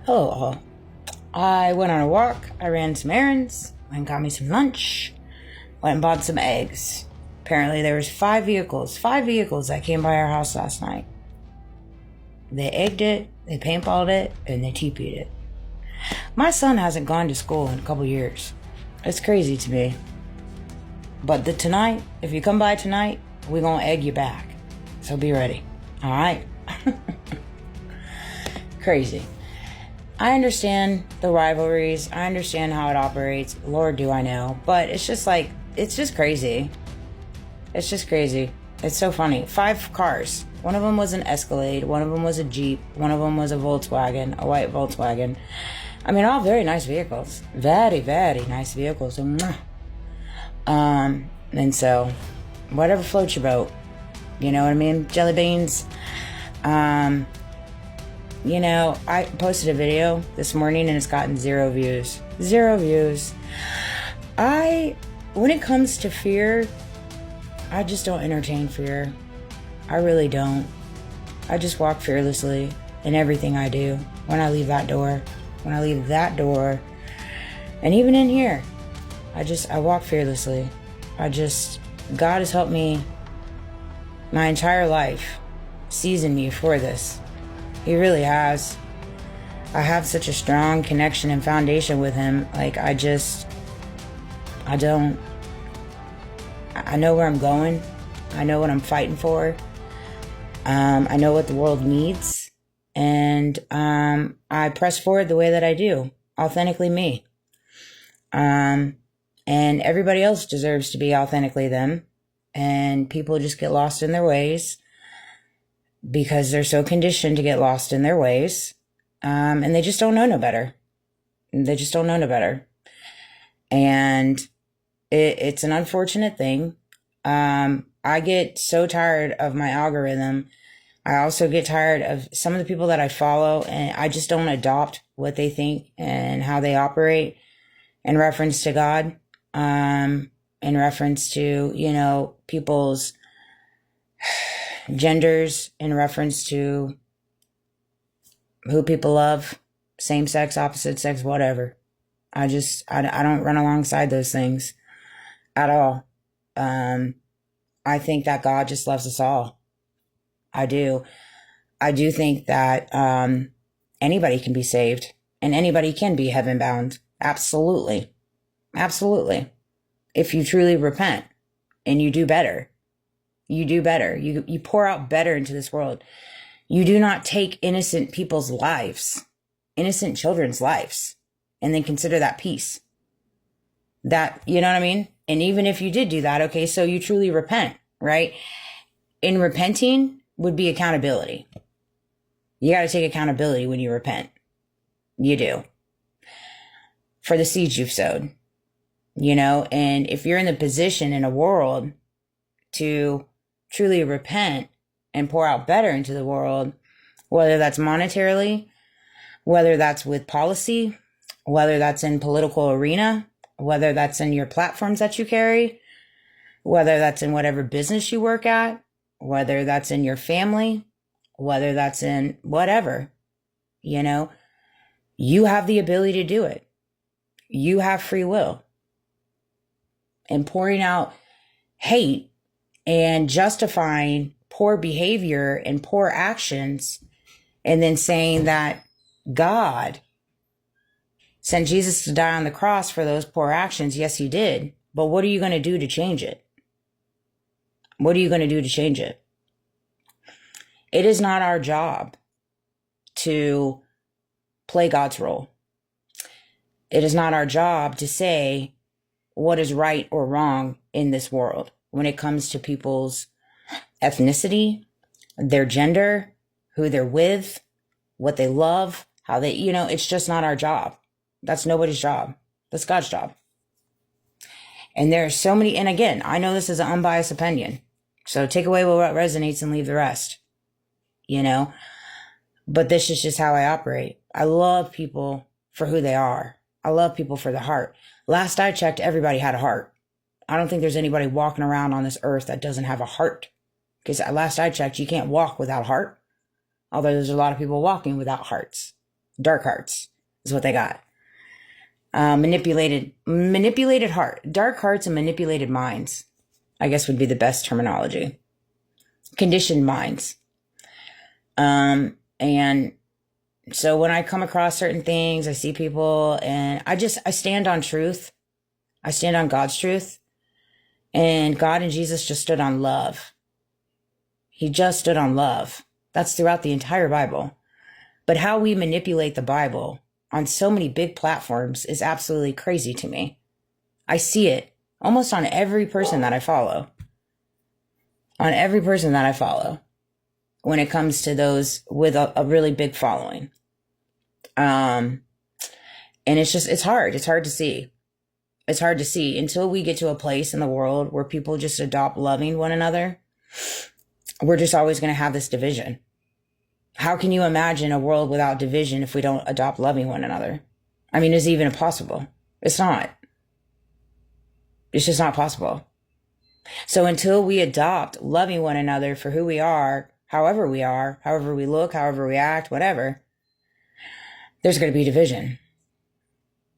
Hello all. I went on a walk, I ran some errands, went and got me some lunch, went and bought some eggs. Apparently there was five vehicles that came by our house last night. They egged it, they paintballed it, and they TP'd it. My son hasn't gone to school in a couple years. It's crazy to me. But tonight, if you come by tonight, we're gonna egg you back. So be ready. Alright? Crazy. I understand the rivalries. I understand how it operates. Lord, do I know. But it's just crazy. It's just crazy. It's so funny. 5 cars. One of them was an Escalade. One of them was a Jeep. One of them was a Volkswagen, a white Volkswagen. I mean, all very nice vehicles. Very, very nice vehicles. And so, whatever floats your boat. You know what I mean? Jelly beans. You know, I posted a video this morning and it's gotten 0 views. 0 views. When it comes to fear, I just don't entertain fear. I really don't. I just walk fearlessly in everything I do. When I leave that door, and even in here, I walk fearlessly. God has helped me my entire life, seasoned me for this. He really has. I have such a strong connection and foundation with him. Like, I know where I'm going. I know what I'm fighting for. I know what the world needs. And I press forward the way that I do. Authentically me. And everybody else deserves to be authentically them. And people just get lost in their ways, because they're so conditioned to get lost in their ways. And they just don't know no better. And it's an unfortunate thing. I get so tired of my algorithm. I also get tired of some of the people that I follow, and I just don't adopt what they think and how they operate in reference to God, in reference to, people's genders, in reference to who people love, same sex, opposite sex, whatever. I don't run alongside those things at all. I think that God just loves us all. I do think that anybody can be saved and anybody can be heaven bound. Absolutely. If you truly repent and you do better. You pour out better into this world. You do not take innocent people's lives, innocent children's lives, and then consider that peace. That, you know what I mean? And even if you did do that, okay, so you truly repent, right? In repenting would be accountability. You got to take accountability when you repent. You do. For the seeds you've sowed, and if you're in the position in a world to truly repent and pour out better into the world, whether that's monetarily, whether that's with policy, whether that's in political arena, whether that's in your platforms that you carry, whether that's in whatever business you work at, whether that's in your family, whether that's in whatever, you have the ability to do it. You have free will. And pouring out hate and justifying poor behavior and poor actions, and then saying that God sent Jesus to die on the cross for those poor actions. Yes, he did. But what are you going to do to change it? It is not our job to play God's role. It is not our job to say what is right or wrong in this world when it comes to people's ethnicity, their gender, who they're with, what they love, how they, it's just not our job. That's nobody's job. That's God's job. And there are so many, and again, I know this is an unbiased opinion, so take away what resonates and leave the rest, but this is just how I operate. I love people for who they are. I love people for the heart. Last I checked, everybody had a heart. I don't think there's anybody walking around on this earth that doesn't have a heart. Because last I checked, you can't walk without heart. Although there's a lot of people walking without hearts. Dark hearts is what they got. Manipulated heart. Dark hearts and manipulated minds, I guess, would be the best terminology. Conditioned minds. And so when I come across certain things, I see people, and I stand on truth. I stand on God's truth. And God and Jesus just stood on love. He just stood on love. That's throughout the entire Bible. But how we manipulate the Bible on so many big platforms is absolutely crazy to me. I see it almost on every person that I follow. On every person that I follow. When it comes to those with a really big following. And it's hard. It's hard to see. It's hard to see until we get to a place in the world where people just adopt loving one another. We're just always going to have this division. How can you imagine a world without division if we don't adopt loving one another? I mean, is it even possible? It's not. It's just not possible. So until we adopt loving one another for who we are, however we look, however we act, whatever, there's going to be division.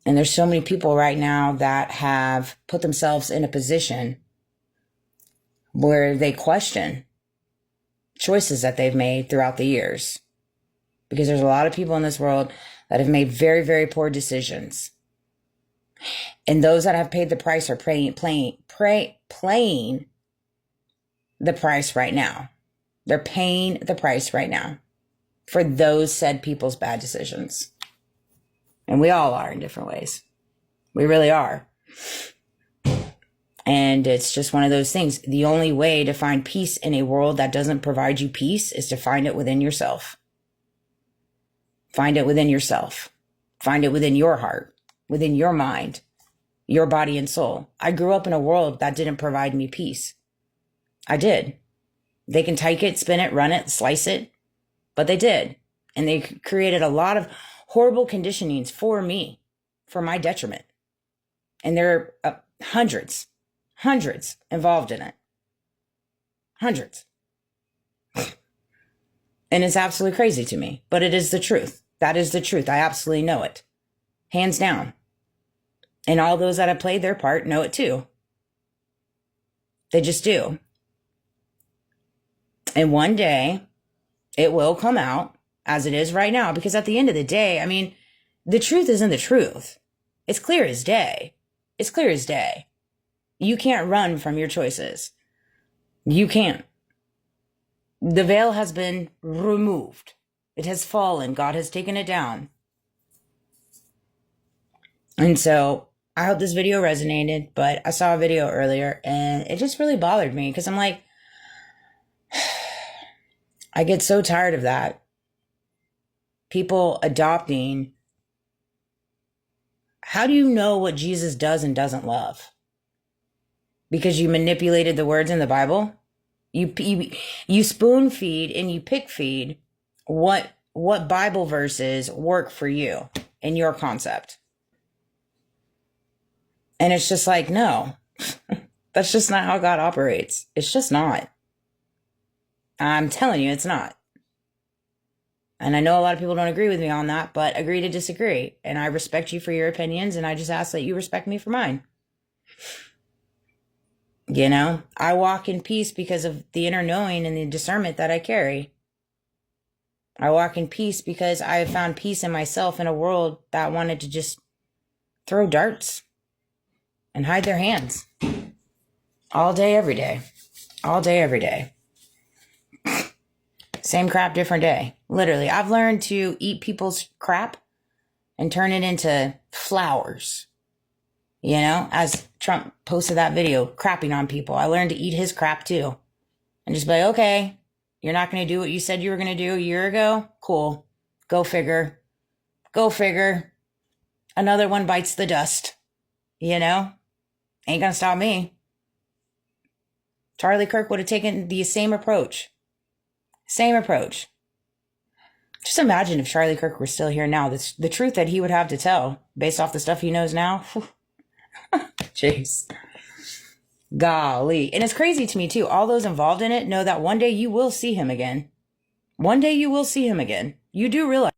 And there's so many people right now that have put themselves in a position where they question choices that they've made throughout the years. Because there's a lot of people in this world that have made very, very poor decisions. And those that have paid the price are paying the price right now. They're paying the price right now for those said people's bad decisions. And we all are in different ways. We really are. And it's just one of those things. The only way to find peace in a world that doesn't provide you peace is to find it within yourself. Find it within yourself. Find it within your heart, within your mind, your body and soul. I grew up in a world that didn't provide me peace. I did. They can take it, spin it, run it, slice it, but they did. And they created a lot of horrible conditionings for me, for my detriment. And there are hundreds involved in it. Hundreds. And it's absolutely crazy to me, but it is the truth. That is the truth. I absolutely know it. Hands down. And all those that have played their part know it too. They just do. And one day it will come out as it is right now, because at the end of the day, I mean, the truth isn't the truth. It's clear as day. It's clear as day. You can't run from your choices. You can't. The veil has been removed. It has fallen. God has taken it down. And so I hope this video resonated, but I saw a video earlier and it just really bothered me because I'm like, I get so tired of that. People adopting. How do you know what Jesus does and doesn't love? Because you manipulated the words in the Bible? You spoon feed and you pick feed what Bible verses work for you in your concept. And it's just like, no, that's just not how God operates. It's just not. I'm telling you, it's not. And I know a lot of people don't agree with me on that, but agree to disagree. And I respect you for your opinions, and I just ask that you respect me for mine. You know, I walk in peace because of the inner knowing and the discernment that I carry. I walk in peace because I have found peace in myself in a world that wanted to just throw darts and hide their hands all day, every day. All day, every day. Same crap, different day. Literally, I've learned to eat people's crap and turn it into flowers. You know, as Trump posted that video, crapping on people. I learned to eat his crap too. And just be like, okay, you're not going to do what you said you were going to do a year ago? Cool. Go figure. Go figure. Another one bites the dust. You know? Ain't going to stop me. Charlie Kirk would have taken the same approach. Same approach. Just imagine if Charlie Kirk were still here now. The truth that he would have to tell based off the stuff he knows now. Jeez. Golly. And it's crazy to me too. All those involved in it know that one day you will see him again. One day you will see him again. You do realize.